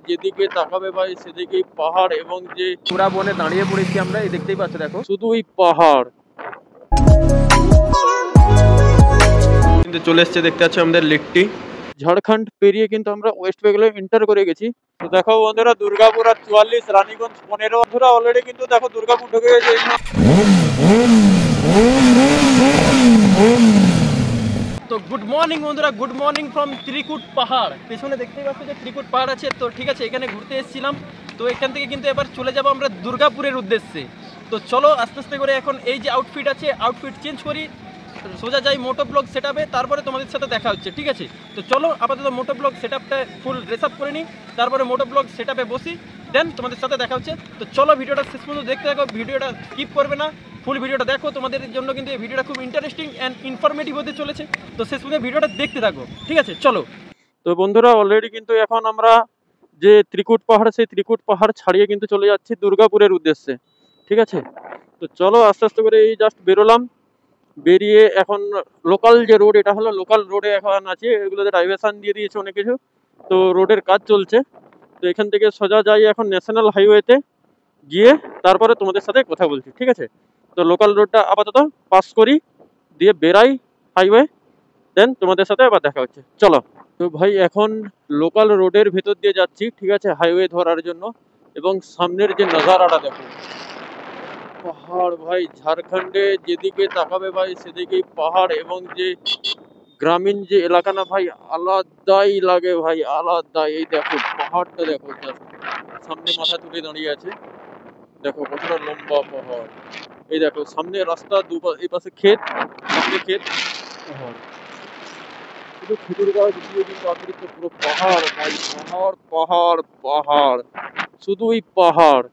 যেদিকে তাকাবে ভাই সেদিকেই পাহাড়, এবং যে পুরা বনে দাঁড়িয়ে পড়েছি আমরা, এই দেখতেই পাচ্ছ, দেখো শুধুই পাহাড়। কিন্তু চলে এসছে, দেখতে পাচ্ছ আমাদের লিট্টি। ঝাড়খণ্ড পেরিয়ে কিন্তু আমরা ওয়েস্ট বেঙ্গলে এন্টার করে গেছি। তো দেখো বন্ধুরা, দুর্গাপুর আর 44, রানীগঞ্জ 15। বন্ধুরা অলরেডি কিন্তু দেখো দুর্গাপুর ঢুকে গেছে। তো গুড মর্নিং বন্ধুরা, গুড মর্নিং ফ্রম ত্রিকুট পাহাড়। পেছনে দেখতেই পাচ্ছ যে ত্রিকুট পাহাড় আছে। তো ঠিক আছে, এখানে ঘুরতে এসেছিলাম। তো এখান থেকে কিন্তু এবার চলে যাব আমরা দুর্গাপুরের উদ্দেশ্যে। তো চলো আস্তে আস্তে করে এখন এই যে আউটফিট আছে, আউটফিট চেঞ্জ করি, সোজা যাই মোটো ব্লগ সেট আপে, তারপরে তোমাদের সাথে দেখা হচ্ছে, ঠিক আছে? তো চলো আপাতত মোটো ব্লগ সেট আপটা ফুল ড্রেস আপ করে নিই, তারপরে মোটো ব্লগ সেট আপে বসি, দেন তোমাদের সাথে দেখা হচ্ছে। তো চলো ভিডিওটা শেষ পর্যন্ত দেখতে থাকো, ভিডিওটা স্কিপ করবে না, ফুল ভিডিওটা দেখো। তোমাদের জন্য কিন্তু এই ভিডিওটা খুব ইন্টারেস্টিং অ্যান্ড ইনফরমেটিভ হতে চলেছে। তো শেষ পর্যন্ত ভিডিওটা দেখতে থাকো, ঠিক আছে? চলো। তো বন্ধুরা অলরেডি কিন্তু এখন আমরা যে ত্রিকুট পাহাড়, সেই ত্রিকুট পাহাড় ছাড়িয়ে কিন্তু চলে যাচ্ছি দুর্গাপুরের উদ্দেশ্যে, ঠিক আছে? তো চলো আস্তে আস্তে করে এই জাস্ট বেরোলাম। বেরিয়ে এখন লোকাল যে রোড, এটা হলো লোকাল রোডে এখন আছে, এগুলোতে ডাইভারশন দিয়ে দিয়েছে অনেক কিছু। তো রোডের কাজ চলছে। তো এখান থেকে সোজা যাই এখন ন্যাশনাল হাইওয়েতে, গিয়ে তারপরে তোমাদের সাথে কথা বলছি, ঠিক আছে? তো লোকাল রোডটা আপাতত পাস করি, দিয়ে বেরাই হাইওয়ে, দেন তোমাদের সাথে আবার দেখা হচ্ছে, চলো। তো ভাই এখন লোকাল রোডের ভেতর দিয়ে যাচ্ছি, ঠিক আছে, হাইওয়ে ধরার জন্য। এবং সামনের যে নজারাটা দেখো, পাহাড় ভাই। ঝাড়খণ্ডে যেদিকে তাকাবে ভাই সেদিকেই পাহাড়, এবং যে গ্রামীণ যে এলাকা না ভাই, আলাদাই লাগে ভাই, আলাদাই। এই দেখো পাহাড়টা দেখো, জাস্ট সামনে মাথা তুলে দাঁড়িয়ে আছে, দেখো কতটা লম্বা পাহাড়। এই দেখো সামনে রাস্তা, এই পাশে ক্ষেত, সামনে ক্ষেত, পাহাড়, শুধু খেজুর গাছ দিয়ে কিন্তু অতিরিক্ত পুরো পাহাড় ভাই, পাহাড় পাহাড় পাহাড়, শুধুই পাহাড়।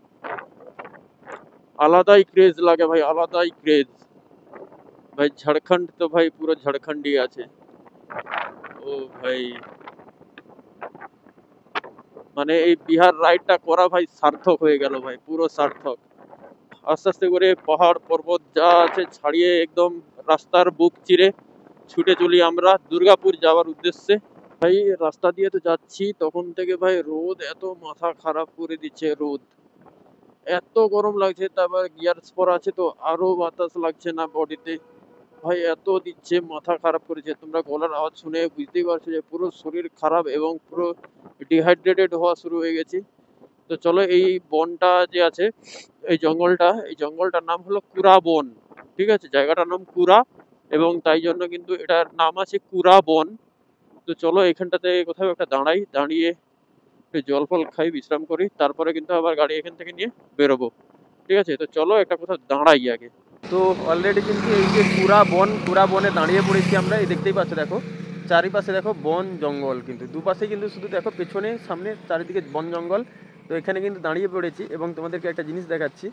আলাদাই ক্রেজ লাগে ভাই, আলাদাই ক্রেজ ভাই। ঝাড়খণ্ড তো ভাই পুরো ঝাড়খণ্ডই আছে। ও ভাই, মানে এই বিহার রাইডটা করা ভাই সার্থক হয়ে গেল ভাই, পুরো সার্থক। আস্তে আস্তে করে পাহাড় পর্বত যা আছে ছাড়িয়ে একদম রাস্তার বুক চিরে ছুটে চলি আমরা দুর্গাপুর যাওয়ার উদ্দেশ্যে। ভাই রাস্তা দিয়ে তো যাচ্ছি, তখন থেকে ভাই রোদ এত মাথা খারাপ করে দিচ্ছে, রোদ এত গরম লাগছে। তারপর গিয়ার্স পরা আছে তো আরো বাতাস লাগছে না বডিতে ভাই, এত দিচ্ছে, মাথা খারাপ করেছে। তোমরা গলার আওয়াজ শুনে বুঝতেই পারছো যে পুরো শরীর খারাপ এবং পুরো ডিহাইড্রেটেড হওয়া শুরু হয়ে গেছি। তো চলো এই বনটা যে আছে, এই জঙ্গলটার নাম হলো কুরা বন, ঠিক আছে? জায়গাটার নাম কুরা, এবং তাই জন্য কিন্তু এটার নাম আছে কুরা বন। তো চলো এখানটাতে কোথাও একটা দাঁড়াই, দাঁড়িয়ে একটু জল ফল খাই, বিশ্রাম করি, তারপরে কিন্তু আবার গাড়ি এখান থেকে নিয়ে বেরোবো, ঠিক আছে? তো চলো একটা কোথাও দাঁড়াই আগে। তো অলরেডি কিন্তু এই যে কুরা বনে দাঁড়িয়ে পড়েছি আমরা, এই দেখতেই পাচ্ছ, দেখো চারিপাশে দেখো বন জঙ্গল, কিন্তু দুপাশে কিন্তু শুধু দেখো পেছনে সামনে চারিদিকে বন জঙ্গল। তো এখানে কিন্তু দাঁড়িয়ে পড়েছি এবং তোমাদেরকে একটা জিনিস দেখাচ্ছি,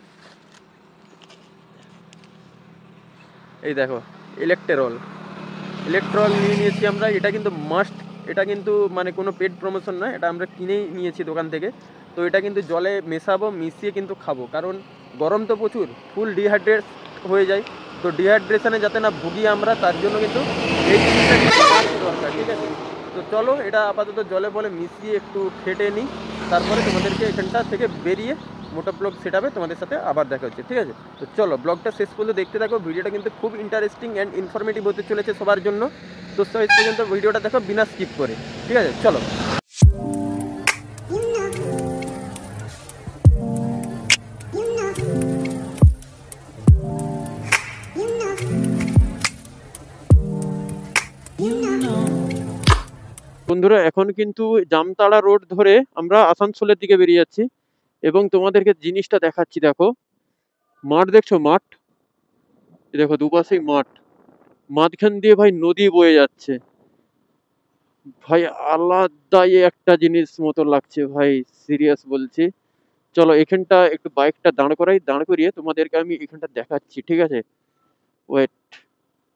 এই দেখো ইলেকট্রল নিয়ে নিয়েছি আমরা। এটা কিন্তু মাস্ট, এটা কিন্তু মানে কোনো পেড প্রমোশন নয়, এটা আমরা কিনেই নিয়েছি দোকান থেকে। তো এটা কিন্তু জলে মেশাবো, মিশিয়ে কিন্তু খাবো, কারণ গরম তো প্রচুর, ফুল ডিহাইড্রেট হয়ে যায়। তো ডিহাইড্রেশনে যাতে না ভুগি আমরা, তার জন্য কিন্তু এই জিনিসটা দরকার, ঠিক আছে? তো চলো এটা আপাতত জলে বলে মিশিয়ে একটু ফেটে নিই, তারপরে তোমাদেরকে এখানটা থেকে বেরিয়ে মোটো ব্লগ সেট আপে তোমাদের সাথে আবার দেখা হচ্ছে, ঠিক আছে? তো চলো ব্লগটা শেষ পর্যন্ত দেখতে থাকো, ভিডিওটা কিন্তু খুব ইন্টারেস্টিং অ্যান্ড ইনফরমেটিভ হতে চলেছে সবার জন্য। তো শেষ পর্যন্ত ভিডিওটা দেখো বিনা স্কিপ করে, ঠিক আছে? চলো। বন্ধুরা এখন কিন্তু জামতাড়া রোড ধরে আমরা আসানসোলের দিকে বেরিয়ে যাচ্ছি, এবং তোমাদেরকে জিনিসটা দেখাচ্ছি। দেখো মাঠ দেখছো, মাঠ, দেখো দুপাশেই মাঠ, মাঝখান দিয়ে ভাই নদী বয়ে যাচ্ছে ভাই, আলাদাই একটা জিনিস মতো লাগছে ভাই, সিরিয়াস বলছি। চলো এখানটা একটু বাইকটা দাঁড় করিয়ে তোমাদেরকে আমি এখানটা দেখাচ্ছি, ঠিক আছে? Wait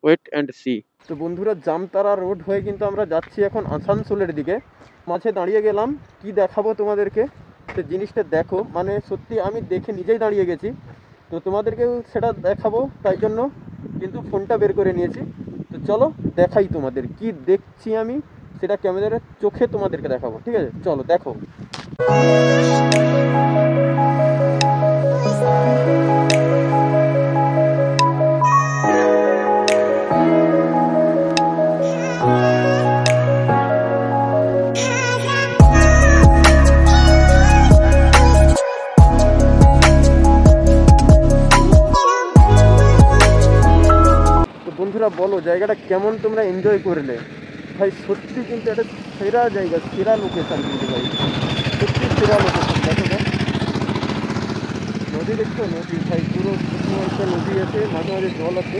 wait and see. তো বন্ধুরা জামতারা রোড হয়ে কিন্তু আমরা যাচ্ছি এখন আসানসোলের দিকে। মাঝে দাঁড়িয়ে গেলাম, কি দেখাবো তোমাদেরকে, সে জিনিসটা দেখো, মানে সত্যি আমি দেখে নিজেই দাঁড়িয়ে গেছি। তো তোমাদেরকেও সেটা দেখাবো, তাই জন্য কিন্তু ফোনটা বের করে নিয়েছি। তো চলো দেখাই তোমাদের কি দেখছি আমি, সেটা ক্যামেরার চোখে তোমাদেরকে দেখাবো, ঠিক আছে? চলো দেখো। বন্ধুরা বলো জায়গাটা কেমন তোমরা এনজয় করলে? ভাই সত্যি কিন্তু একটা সেরা জায়গা, সেরা লোকেশন কিন্তু ভাই, সত্যি সেরা লোকেশন। দেখো ভাই নদী দেখছো, নদী ভাই পুরো একটা নদী আছে, মাঝে মাঝে জল আছে,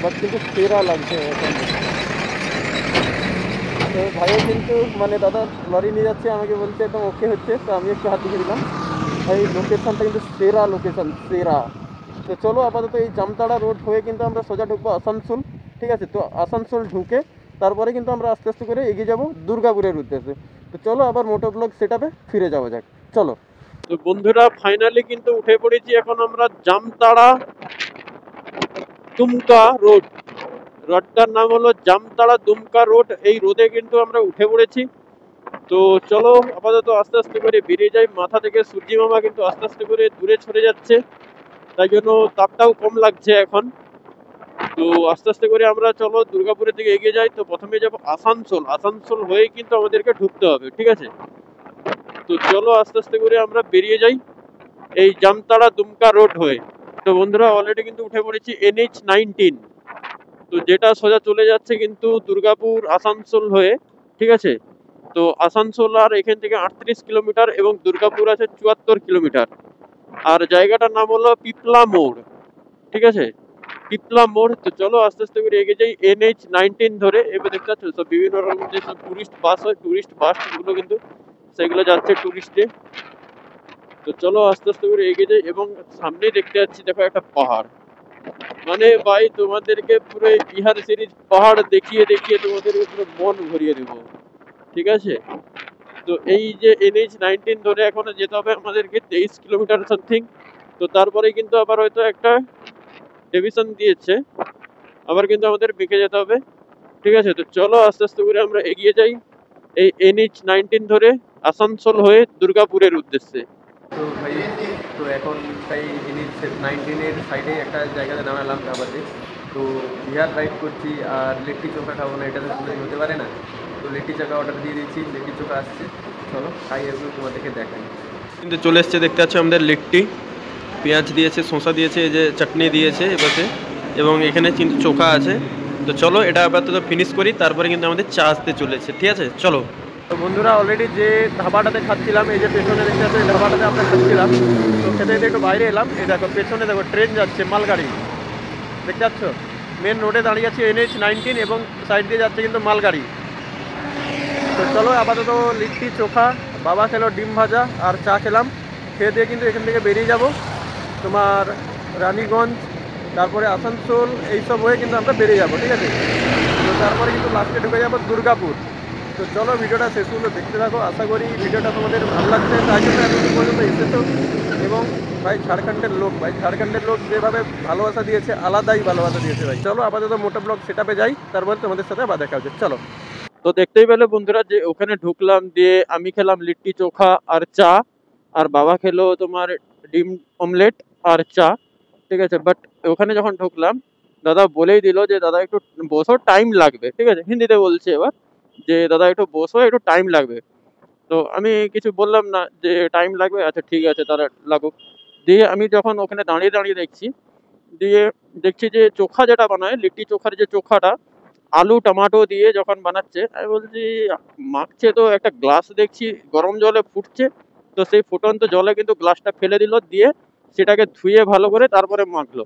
বাট কিন্তু সেরা লাগছে এখন। তো ভাইও কিন্তু মানে দাদা লরি নিয়ে যাচ্ছে, আমাকে বলছে একদম ওকে হচ্ছে, তো আমি একটু হাত দিয়ে দিলাম। ভাই লোকেশনটা কিন্তু সেরা লোকেশন, সেরা। তো চলো আপাতত এই জামতাড়া রোড হয়ে কিন্তু আমরা সোজা ঢুকবো আসানসোল, ঠিক আছে? তো আসানসোল ঢুকে তারপরে কিন্তু আমরা আস্তে আস্তে করে এগিয়ে যাব দুর্গাপুরের উদ্দেশ্যে। তো চলো আবার মোটো ব্লগ সেটআপে ফিরে যাওয়া যাক, চলো। তো বন্ধুরা ফাইনালি কিন্তু উঠে পড়েছি এখন আমরা জামতাড়া দুমকা রোড। রোডটার নাম হলো জামতাড়া দুমকা রোড। এই রোডে কিন্তু আমরা উঠে পড়েছি। তো চলো আপাতত আস্তে আস্তে করে বেরিয়ে যাই। মাথা থেকে সূর্যি মামা কিন্তু আস্তে আস্তে করে দূরে সরে যাচ্ছে, তাই জন্য তাপটাও কম লাগছে এখন। তো আস্তে আস্তে করে আমরা চলো দুর্গাপুরের দিকে এগিয়ে যাই। তো প্রথমে যাব আসানসোল, আসানসোল হয়ে কিন্তু আমাদেরকে ঢুকতে হবে, ঠিক আছে? তো চলো আস্তে আস্তে করে আমরা বেরিয়ে যাই এই জামতাড়া দুমকা রোড হয়ে। তো বন্ধুরা অলরেডি কিন্তু উঠে পড়েছি NH-19, তো যেটা সোজা চলে যাচ্ছে কিন্তু দুর্গাপুর আসানসোল হয়ে, ঠিক আছে? তো আসানসোল আর এখান থেকে 38 কিলোমিটার এবং দুর্গাপুর আছে 74 কিলোমিটার। আর জায়গাটার নাম হলো পিপলা মোড়, ঠিক আছে? পিপলা মোড়। তো চলো আস্তে আস্তে করে এগিয়ে যাই NH-19 ধরে। এবার দেখতে পাচ্ছ সব বিভিন্ন রকম যে সব টুরিস্ট বাস হয়, টুরিস্ট বাসগুলো কিন্তু সেগুলো যাচ্ছে টুরিস্টে। তো চলো আস্তে আস্তে করে এগিয়ে যাই এবং সামনেই দেখতে পাচ্ছি দেখো একটা পাহাড়। মানে ভাই তোমাদেরকে পুরো এই বিহার সিরিজ পাহাড় দেখিয়ে দেখিয়ে তোমাদেরকে পুরো মন ভরিয়ে দেবো, ঠিক আছে? তো এই যে NH-19 ধরে এখনো যেতে হবে আমাদেরকে 23 কিলোমিটার সামথিং। তো তারপরে কিন্তু আবার হয়তো একটা ডিভিশন দিয়েছে, আবার কিন্তু আমাদের বেঁকে যেতে হবে, ঠিক আছে? তো চলো আস্তে আস্তে করে আমরা এগিয়ে যাই এই NH-19 ধরে আসানসোল হয়ে দুর্গাপুরের উদ্দেশ্যে। তো ভাই তো এখন তাই NH-19-এর সাইডে একটা জায়গাতে নামালাম ধাবাতে। তো বিহার রাইড করছি আর লিট্টি চোখা খাবো না, এটা তো কোনোদিন হতে পারে না। তো লিট্টি চোখা অর্ডার দিয়ে দিচ্ছি, লিট্টি চোখা আসছে, চলো খাই এগুলো তোমাদেরকে দেখাই। কিন্তু চলে এসছে দেখতে পাচ্ছ আমাদের লিট্টি, পেঁয়াজ দিয়েছে, শসা দিয়েছে, এই যে চাটনি দিয়েছে এবারে, এবং এখানে কিন্তু চোখা আছে। তো চলো এটা আপাতত ফিনিশ করি, তারপরে কিন্তু আমাদের চা আসতে চলেছে, ঠিক আছে? চলো। তো বন্ধুরা অলরেডি যে ধাবাটাতে খাচ্ছিলাম, এই যে পেছনে দেখতে পাচ্ছ এই ধাবাটাতে আমরা খাচ্ছিলাম, তো খেতে খেতে একটু বাইরে এলাম। এই দেখো পেছনে দেখো ট্রেন যাচ্ছে, মালগাড়ি দেখতে পাচ্ছ। মেন রোডে দাঁড়িয়ে আছে NH-19 এবং সাইড দিয়ে যাচ্ছে কিন্তু মালগাড়ি। তো চলো আপাতত লিট্টি চোখা, বাবা খেলো ডিম ভাজা আর চা খেলাম। খেয়ে দিয়ে কিন্তু এখান থেকে বেরিয়ে যাব তোমার রানীগঞ্জ, তারপরে আসানসোল, এইসব হয়ে কিন্তু আমরা বেরিয়ে যাবো, ঠিক আছে? তো তারপরে কিন্তু লাস্টে ঢুকে যাবো দুর্গাপুর। তো চলো ভিডিওটা শেষ পর্যন্ত দেখতে থাকো, আশা করি ভিডিওটা তোমাদের ভালো লাগছে। তাই জন্য এতদিন পর্যন্ত এসেছো। এবং ভাই ঝাড়খণ্ডের লোক, ভাই ঝাড়খণ্ডের লোক যেভাবে ভালোবাসা দিয়েছে, আলাদাই ভালোবাসা দিয়েছে ভাই। চলো আপাতত মোটো ব্লগ সেটআপে যাই, তারপরে তোমাদের সাথে আবার দেখা হচ্ছে, চলো। তো দেখতেই পেলে বন্ধুরা যে ওখানে ঢুকলাম, দিয়ে আমি খেলাম লিট্টি চোখা আর চা, আর বাবা খেলো তোমার ডিম অমলেট আর চা, ঠিক আছে? বাট ওখানে যখন ঢুকলাম দাদা বলেই দিল যে দাদা একটু বসো, টাইম লাগবে, ঠিক আছে? হিন্দিতে বলছে এবার যে দাদা একটু বসো, একটু টাইম লাগবে। তো আমি কিছু বললাম না যে টাইম লাগবে, আচ্ছা ঠিক আছে তারা লাগুক। দিয়ে আমি যখন ওখানে দাঁড়িয়ে দাঁড়িয়ে দেখছি, দিয়ে দেখছি যে চোখা যেটা বানায়, লিট্টি চোখার যে চোখাটা আলু টমাটো দিয়ে যখন বানাচ্ছে, আমি বলছি মাখছে, তো একটা গ্লাস দেখছি গরম জলে ফুটছে, তো সেই ফুটন্ত জলে কিন্তু গ্লাসটা ফেলে দিল, দিয়ে সেটাকে ধুয়ে ভালো করে তারপরে মাখলো।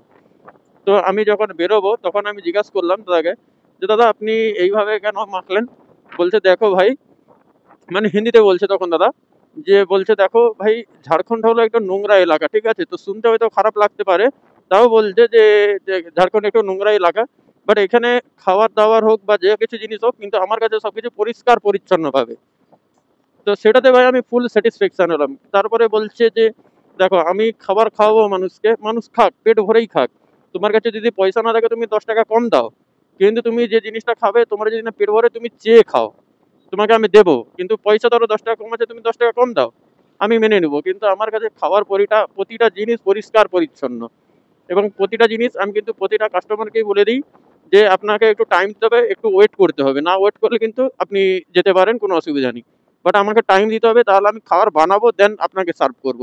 তো আমি যখন বেরোবো তখন আমি জিজ্ঞাসা করলাম দাদাকে যে দাদা আপনি এইভাবে কেন মাখলেন? বলছে দেখো ভাই, মানে হিন্দিতে বলছে তখন দাদা, যে বলছে দেখো ভাই ঝাড়খণ্ড হলো একটা নোংরা এলাকা, ঠিক আছে? তো শুনতে হয়তো খারাপ লাগতে পারে, তাও বলছে যে ঝাড়খণ্ড একটু নোংরা এলাকা, বাট এখানে খাবার দাবার হোক বা যে কিছু জিনিস হোক, কিন্তু আমার কাছে সবকিছু পরিষ্কার পরিচ্ছন্ন পাবে। তো সেটাতে ভাই আমি ফুল স্যাটিসফ্যাকশন হলাম। তারপরে বলছে যে দেখো আমি খাবার খাওয়াবো মানুষকে, মানুষ খাক, পেট ভরেই খাক, তোমার কাছে যদি পয়সা না থাকে তুমি 10 টাকা কম দাও, কিন্তু তুমি যে জিনিসটা খাবে তোমার যদি না পেট ভরে তুমি চেয়ে খাও, তোমাকে আমি দেবো, কিন্তু পয়সা ধরো 10 টাকা কম আছে, তুমি 10 টাকা কম দাও। আমি মেনে নেব, কিন্তু আমার কাছে খাওয়ার প্রতিটা জিনিস পরিষ্কার পরিচ্ছন্ন, এবং প্রতিটা জিনিস আমি কিন্তু প্রতিটা কাস্টমারকেই বলে দিই যে আপনাকে একটু টাইম দিতে হবে, একটু ওয়েট করতে হবে, না ওয়েট করলে কিন্তু আপনি যেতে পারেন, কোনো অসুবিধা নেই, বাট আমাকে টাইম দিতে হবে, তাহলে আমি খাবার বানাবো দেন আপনাকে সার্ভ করব।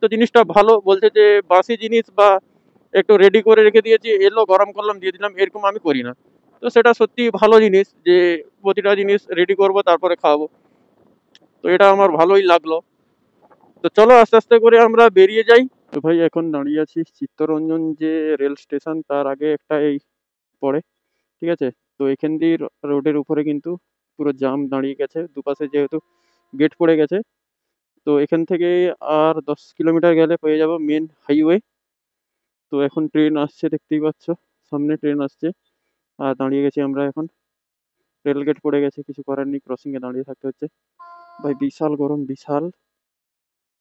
তো জিনিসটা ভালো বলছে যে বাসি জিনিস বা একটু রেডি করে রেখে দিয়েছি, এলো গরম করলাম দিয়ে দিলাম, এরকম আমি করি না। তো সেটা সত্যি ভালো জিনিস যে প্রতিটা জিনিস রেডি করব তারপরে খাওয়াবো। তো এটা আমার ভালোই লাগলো। তো চলো আস্তে আস্তে করে আমরা বেরিয়ে যাই। তো ভাই এখন দাঁড়িয়ে আছি চিত্তরঞ্জন যে রেল স্টেশন, তার আগে একটা এই পড়ে, ঠিক আছে। তো এখান দিয়ে রোডের উপরে কিন্তু পুরো জাম দাঁড়িয়ে গেছে, দুপাশে যেহেতু গেট পড়ে গেছে। তো এখান থেকে আর 10 কিলোমিটার গেলে পেয়ে যাব মেন হাইওয়ে। তো এখন ট্রেন আসছে, দেখতেই পাচ্ছ সামনে ট্রেন আসছে, আর দাঁড়িয়ে গেছি আমরা এখন। রেল গেট পড়ে গেছে, কিছু করার নেই, ক্রসিং এ দাঁড়িয়ে থাকতে হচ্ছে। ভাই বিশাল গরম, বিশাল।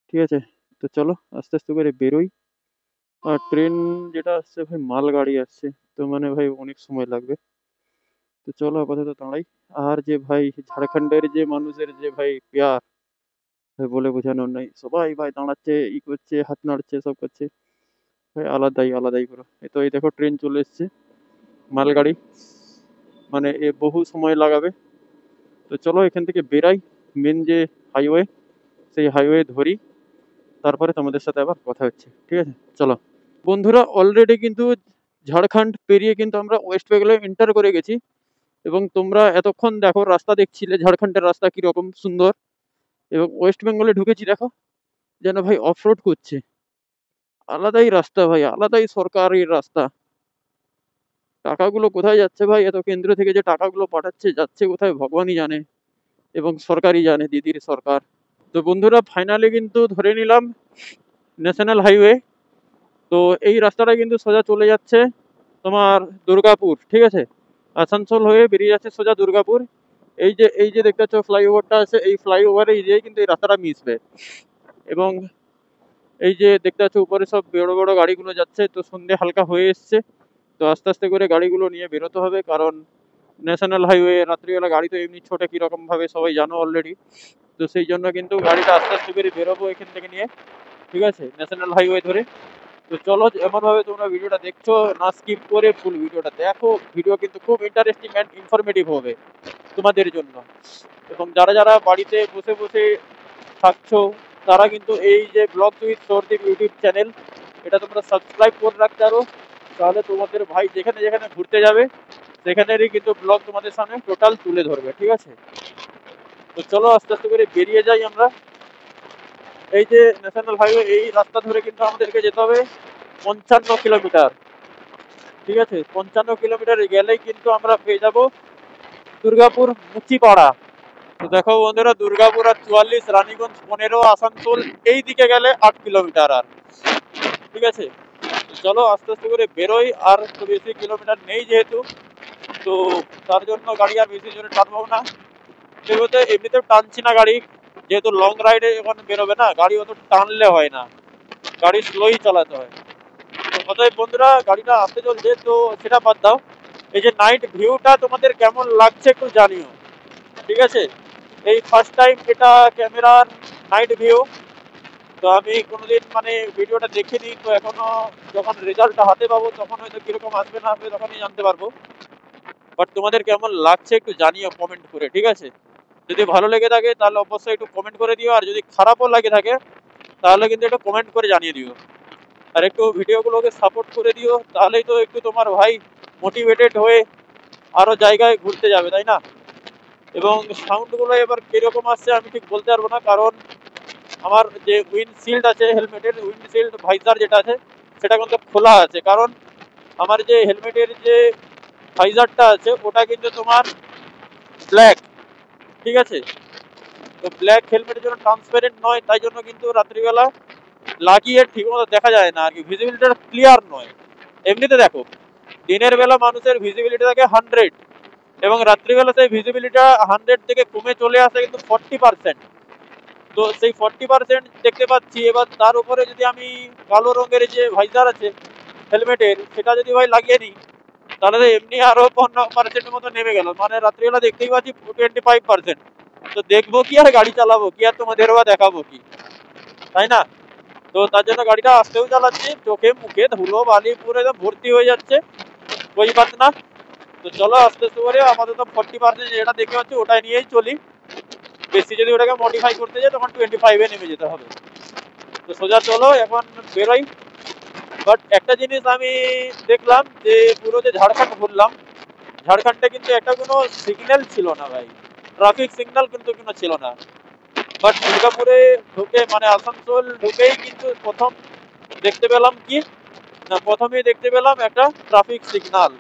ঠিক আছে, তো চলো আস্তে আস্তে করে বেরোই। আর ট্রেন যেটা আসছে ভাই মালগাড়ি আসছে, তো মানে ভাই অনেক সময় লাগবে। তো চলো আপাতত দাঁড়াই। আর যে ভাই ঝাড়খণ্ডের যে মানুষের যে ভাই পেয়ার, ভাই বলে বোঝানোর নাই, সবাই ভাই দাঁড়াচ্ছে, ই করছে, হাত নাড়ছে, সব করছে, ভাই আলাদাই আলাদাই পুরো। এই তো এই দেখো ট্রেন চলে এসছে, মালগাড়ি, মানে এ বহু সময় লাগাবে। তো চলো এখান থেকে বেরাই, মেন যে হাইওয়ে, সেই হাইওয়ে ধরি, তারপরে তোমাদের সাথে আবার কথা হচ্ছে, ঠিক আছে চলো। বন্ধুরা অলরেডি কিন্তু ঝাড়খণ্ড পেরিয়ে কিন্তু আমরা ওয়েস্ট বেঙ্গলে এন্টার করে গেছি, এবং তোমরা এতক্ষণ দেখো রাস্তা দেখছিলে ঝাড়খণ্ডের রাস্তা কিরকম সুন্দর, এবং ওয়েস্ট বেঙ্গলে ঢুকেছি দেখো যেন ভাই অফ রোড করছে। আলাদাই রাস্তা ভাই, আলাদাই সরকারি রাস্তা। টাকাগুলো কোথায় যাচ্ছে ভাই, এত কেন্দ্র থেকে যে টাকাগুলো পাঠাচ্ছে, যাচ্ছে কোথায় ভগবানই জানে, এবং সরকারই জানে, দিদির সরকার। তো বন্ধুরা ফাইনালি কিন্তু ধরে নিলাম ন্যাশনাল হাইওয়ে। তো এই রাস্তাটা কিন্তু সোজা চলে যাচ্ছে তোমার দুর্গাপুর, ঠিক আছে। আসানসোল হয়ে বেরিয়ে যাচ্ছে সোজা দুর্গাপুর। এই যে দেখতে পাচ্ছ ফ্লাইওভারটা আছে, এই ফ্লাইওভারে এই কিন্তু এই রাস্তাটা মিশবে। এবং এই যে দেখতে পাচ্ছ উপরে সব বড় বড় গাড়িগুলো যাচ্ছে, তো সন্ধে হালকা হয়ে এসছে। তো আস্তে আস্তে করে গাড়িগুলো নিয়ে বেরোতে হবে, কারণ ন্যাশনাল হাইওয়ে রাত্রিবেলা গাড়ি তো এমনি ছোটে কিরকম ভাবে সবাই জানো অলরেডি। তো সেই জন্য কিন্তু গাড়িটা আস্তে আস্তে করে বেরোবো এখান থেকে নিয়ে, ঠিক আছে, ন্যাশনাল হাইওয়ে ধরে। তো চলো এমন ভাবে তোমরা ভিডিওটা দেখছো না স্কিপ করে ফুল ভিডিওটা দেখো, ভিডিও কিন্তু খুব ইন্টারেস্টিং অ্যান্ড ইনফরমেটিভ হবে তোমাদের জন্য। এবং যারা যারা বাড়িতে বসে বসে থাকছো, তারা কিন্তু এই যে blog with Sourodip YouTube channel, এটা তোমরা সাবস্ক্রাইব করে রাখতে পারো, তাহলে তোমাদের ভাই যেখানে যেখানে ঘুরতে যাবে সেখানেরই কিন্তু ব্লগ তোমাদের সামনে টোটাল তুলে ধরবে, ঠিক আছে। তো চলো আস্তে আস্তে করে বেরিয়ে যাই আমরা। এই যে ন্যাশনাল হাইওয়ে, এই রাস্তা ধরে কিন্তু আমাদেরকে যেতে হবে 55 কিলোমিটার, ঠিক আছে। 55 কিলোমিটার গেলেই কিন্তু আমরা পেয়ে যাব দুর্গাপুর মুচিপাড়া। তো দেখো বন্ধুরা, দুর্গাপুর আর 44, রানীগঞ্জ 15, আসানসোল এই দিকে গেলে 8 কিলোমিটার আর, ঠিক আছে। চলো আস্তে আস্তে করে বেরোই, আর তো বেশি কিলোমিটার নেই যেহেতু, তো তার জন্য গাড়ি আর বেশি জোরে টানবো না। সেগুলোতে এমনিতেও টানছি না গাড়ি, যেহেতু লং রাইডে যখন বেরোবে না, গাড়ি অত টানলে হয় না, গাড়ি স্লোই চালাতে হয়। তো অতএব বন্ধুরা গাড়িটা আসতে চলছে, তো সেটা বাদ দাও, এই যে নাইট ভিউটা তোমাদের কেমন লাগছে একটু জানিও, ঠিক আছে। এই ফার্স্ট টাইম এটা ক্যামেরার নাইট ভিউ। তো আমি কোনোদিন মানে ভিডিওটা দেখিনি, তো এখনো যখন রেজাল্টটা হাতে পাবো তখন হয়তো কিরকম আসবে না আসবে তখনই জানতে পারবো। বাট তোমাদের কেমন লাগছে একটু জানিও কমেন্ট করে, ঠিক আছে। যদি ভালো লেগে থাকে তাহলে অবশ্যই একটু কমেন্ট করে দিও, আর যদি খারাপও লাগে থাকে তাহলে কিন্তু একটু কমেন্ট করে জানিয়ে দিও। আর একটু ভিডিওগুলোকে সাপোর্ট করে দিও, তাহলেই তো একটু তোমার ভাই মোটিভেটেড হয়ে আরো জায়গায় ঘুরতে যাবে, তাই না। এবং সাউন্ডগুলো এবার কিরকম আসছে আমি ঠিক বলতে পারবো না, কারণ আমার যে উইন্ডশিল্ড আছে, হেলমেটের উইন্ডশিল্ড ভাইজার যেটা আছে সেটা কিন্তু খোলা আছে, কারণ আমার যে হেলমেটের যে ভাইজারটা আছে ওটা কিন্তু তোমার ব্ল্যাক, ঠিক আছে। তো ব্ল্যাক হেলমেটের জন্য ট্রান্সপারেন্ট নয়, তাই জন্য কিন্তু রাত্রিবেলা লাগিয়ে ঠিকমতো দেখা যায় না আর কি, ভিজিবিলিটিটা ক্লিয়ার নয়। এমনিতে দেখো দিনের বেলা মানুষের ভিজিবিলিটি থাকে 100, এবং রাত্রিবেলা সেই ভিজিবিলিটিটা 100 থেকে কমে চলে আসে কিন্তু 40%। তো সেই 40% দেখতে পাচ্ছি। এবার তার উপরে যদি আমি কালো রঙের যে ভাইজার আছে হেলমেটের সেটা যদি ভাই লাগিয়ে নিই, তাহলে এমনি আরো 15% মতো নেমে গেল, মানে রাত্রিবেলা দেখতেই পাচ্ছি 25%। তো দেখবো কি আর গাড়ি চালাবো কি আর তোমাদের বা দেখাবো কি, তাই না? তো তার জন্য গাড়িটা আস্তেও চালাচ্ছি, চোখে মুখে ধুলো বালি পুরো একদম ভর্তি হয়ে যাচ্ছে, ওই বাত না। তো চলো আস্তে আস্তে করে আমাদের তো 40% যেটা দেখে পাচ্ছি ওটাই নিয়েই চলি, বেশি যদি ওটাকে মডিফাই করতে যাই তখন 25-এ নেমে যেতে হবে। তো সোজা চলো এখন বেরোই। বাট একটা জিনিস আমি দেখলাম যে পুরো যে ঝাড়খণ্ড ঘুরলাম, ঝাড়খণ্ডে কিন্তু একটা কোনো সিগন্যাল ছিল না ভাই, ট্রাফিক সিগন্যাল কিন্তু কোনো ছিল না। বাট দুর্গাপুরে ঢুকে মানে আসানসোল ঢুকেই কিন্তু প্রথম দেখতে পেলাম কি না, প্রথমেই দেখতে পেলাম একটা ট্রাফিক সিগন্যাল।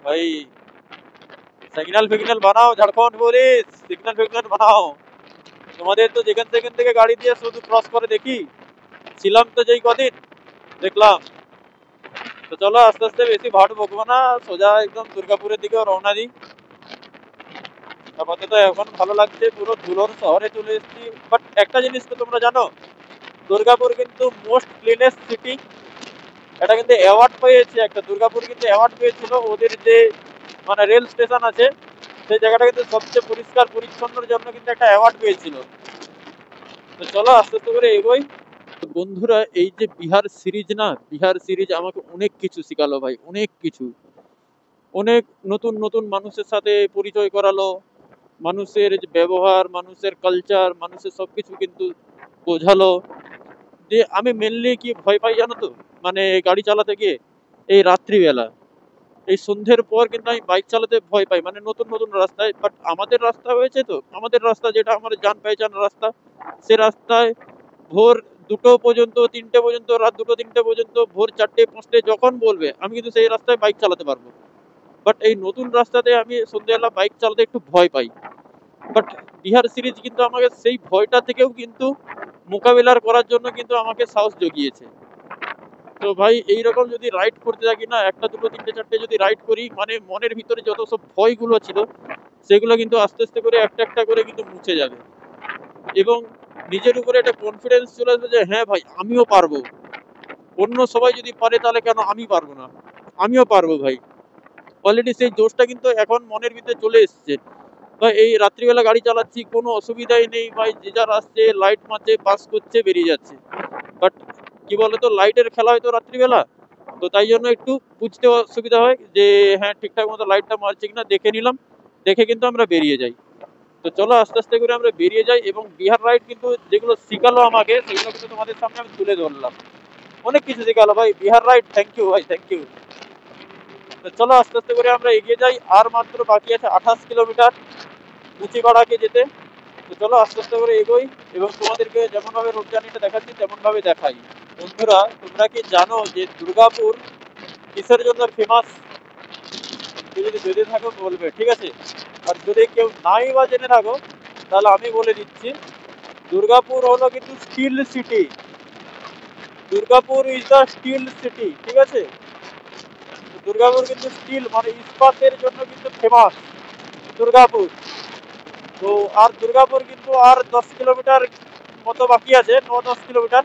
ভাই সিগন্যাল ফিগন্যাল বানাও ঝাড়খণ্ড পুলিশ, সিগন্যাল ফিগন্যাল বানাও। তোমাদের তো যেখান সেখান থেকে গাড়ি দিয়ে শুধু ক্রস করে দেখি, ছিলাম তো যেই কদিন দেখলাম। তো চলো আস্তে আস্তে বেশি ভাট বকবো না, সোজা একদম দুর্গাপুরের দিকে রওনা দিই। আপাতত এখন ভালো লাগছে, পুরো ধুলোর শহরে চলে এসেছি। বাট একটা জিনিস তো তোমরা জানো, দুর্গাপুর কিন্তু মোস্ট ক্লিনেস্ট সিটি, এটা কিন্তু অ্যাওয়ার্ড পেয়েছে একটা, দুর্গাপুর কিন্তু অ্যাওয়ার্ড পেয়েছিল ওদের যে মানে রেল স্টেশন আছে সেই জায়গাটা কিন্তু সবচেয়ে পরিষ্কার পরিচ্ছন্নর জন্য কিন্তু একটা অ্যাওয়ার্ড পেয়েছিল। তো চলো আস্তে আস্তে করে এগোই। বন্ধুরা এই যে বিহার সিরিজ না, বিহার সিরিজ আমাকে অনেক কিছু শিখালো ভাই, অনেক কিছু, অনেক নতুন নতুন মানুষের সাথে পরিচয় করালো, মানুষের যে ব্যবহার, মানুষের কালচার, মানুষের সবকিছু কিন্তু বোঝালো। যে আমি মেনলি কি ভয় পাই জানো তো, মানে গাড়ি চালাতে গিয়ে এই রাত্রিবেলা, এই সন্ধ্যের পর কিন্তু আমি বাইক চালাতে ভয় পাই, মানে নতুন নতুন রাস্তায়। বাট আমাদের রাস্তা হয়েছে তো, আমাদের রাস্তা যেটা আমাদের জান পেহচান রাস্তা, সে রাস্তায় ভোর 2টো পর্যন্ত 3টে পর্যন্ত, রাত 2টো 3টে পর্যন্ত, ভোর 4টে 5টে যখন বলবে আমি কিন্তু সেই রাস্তায় বাইক চালাতে পারবো। বাট এই নতুন রাস্তাতে আমি সন্ধ্যেবেলা বাইক চালাতে একটু ভয় পাই। বাট বিহার সিরিজ কিন্তু আমাকে সেই ভয়টা থেকেও কিন্তু মোকাবিলার করার জন্য কিন্তু আমাকে সাহস জুগিয়েছে। তো ভাই এইরকম যদি রাইড করতে থাকি না, 1টা 2টো 3টে 4টে যদি রাইড করি, মানে মনের ভিতরে যত সব ভয়গুলো ছিল সেগুলো কিন্তু আস্তে আস্তে করে একটা একটা করে কিন্তু মুছে যাবে, এবং নিজের উপরে একটা কনফিডেন্স চলে আসবে যে হ্যাঁ ভাই আমিও পারবো, অন্য সবাই যদি পারে তাহলে কেন আমি পারবো না, আমিও পারবো ভাই। অলরেডি সেই জোশটা কিন্তু এখন মনের ভিতরে চলে এসছে ভাই। এই রাত্রিবেলা গাড়ি চালাচ্ছি, কোনো অসুবিধাই নেই ভাই, যে যার আসছে লাইট মারছে পাস করছে বেরিয়ে যাচ্ছে। বাট কি বলতো, লাইটের খেলা হয়তো রাত্রিবেলা, তো তাই জন্য একটু বুঝতে অসুবিধা হয় যে হ্যাঁ ঠিকঠাক মতো লাইটটা মারছে কিনা, দেখে নিলাম, দেখে কিন্তু আমরা বেরিয়ে যাই। তো চলো আস্তে আস্তে করে আমরা বেরিয়ে যাই, এবং বিহার রাইড কিন্তু যেগুলো শিখালো আমাকে সেগুলো কিন্তু তোমাদের সামনে আমি তুলে ধরলাম। অনেক কিছু শিখালো ভাই বিহার রাইড, থ্যাংক ইউ ভাই, থ্যাংক ইউ। তো চলো আস্তে আস্তে করে আমরা এগিয়ে যাই, আর মাত্র বাকি আছে 28 কিলোমিটার মুচিপাড়াকে যেতে। তো চলো আস্তে আস্তে করে এগোই, এবং তোমাদেরকে যেমন ভাবে রোড জার্নিটা দেখাচ্ছি তেমন ভাবে দেখাই। বন্ধুরা তোমরা কি জানো যে দুর্গাপুর কিসের জন্য ফেমাস? যদি জেনে থাকো বলবে, ঠিক আছে? আর যদি কেউ নাই বা জেনে থাকো তাহলে আমি বলে দিচ্ছি, দুর্গাপুর হলো কিন্তু still city. Durgapur is the still city, ঠিক আছে? দুর্গাপুর কিন্তু স্টিল মানে ইস্পাতের জন্য কিন্তু ফেমাস দুর্গাপুর। তো আর দুর্গাপুর কিন্তু আর 10 কিলোমিটার মতো বাকি আছে, 9-10 কিলোমিটার।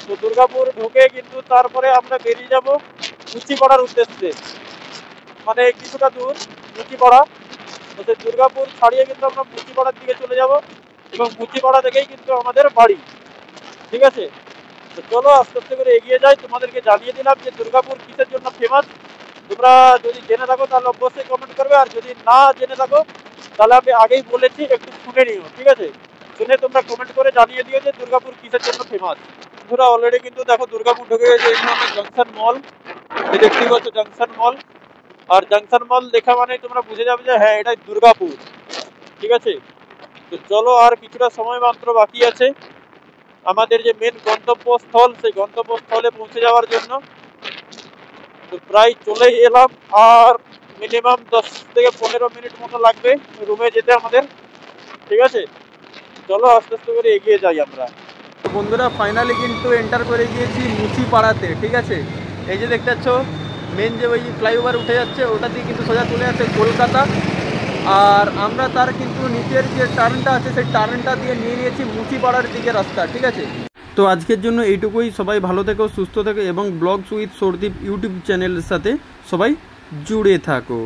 তো দুর্গাপুর ঢুকে কিন্তু তারপরে আমরা বেরিয়ে যাব মুচিপাড়ার উদ্দেশ্যে, মানে কিছুটা দূর মুচিপাড়া। তো সেই দুর্গাপুর ছাড়িয়ে কিন্তু আমরা মুচিপাড়ার দিকে চলে যাব, এবং মুচিপাড়া থেকেই কিন্তু আমাদের বাড়ি, ঠিক আছে? তো চলো আস্তে আস্তে করে এগিয়ে যাই। তোমাদেরকে জানিয়ে দিলাম যে দুর্গাপুর কিসের জন্য ফেমাস। তোমরা যদি জেনে থাকো তাহলে অবশ্যই কমেন্ট করবে, আর যদি না জেনে থাকো তাহলে আমি আগেই বলেছি একটু শুনে নিও, ঠিক আছে? শুনে তোমরা কমেন্ট করে জানিয়ে দিও যে দুর্গাপুর কিসের জন্য ফেমাস। বন্ধুরা অলরেডি কিন্তু দেখো দুর্গাপুর ঢুকে গেছে, এই আমাদের জংশন মল, দেখতেই পাচ্ছ জংশন মল। আর জংশন মল দেখা মানে তোমরা বুঝে যাবে যে হ্যাঁ এটাই দুর্গাপুর, ঠিক আছে? তো চলো আর কিছুটা সময় মাত্র বাকি আছে আমাদের যে মেন গন্তব্যস্থল, সেই গন্তব্যস্থলে পৌঁছে যাওয়ার জন্য। তো প্রায় চলে এলাম, আর মিনিমাম 10 থেকে 15 মিনিট মতো লাগবে রুমে যেতে আমাদের, ঠিক আছে? চলো আস্তে আস্তে করে এগিয়ে যাই আমরা। তো বন্ধুরা ফাইনালি কিন্তু এন্টার করে গিয়েছি মুচিপাড়াতে, ঠিক আছে? এই যে দেখতে পাচ্ছ মেন যে ওই ফ্লাইওভার উঠে যাচ্ছে ওটা দিয়ে কিন্তু সোজা চলে যাচ্ছে কলকাতা। আর আমরা তার কিন্তু নিচের যে টার্নটা আছে সেই টার্নটা দিয়ে নিয়ে নিয়েছি মুচিপাড়ার দিকে রাস্তা, ঠিক আছে? তো আজকের জন্য এইটুকুই। সবাই ভালো থেকো, সুস্থ থেকো, এবং ব্লগস উইথ সৌরদীপ ইউটিউব চ্যানেলের সাথে সবাই জুড়ে থাকো।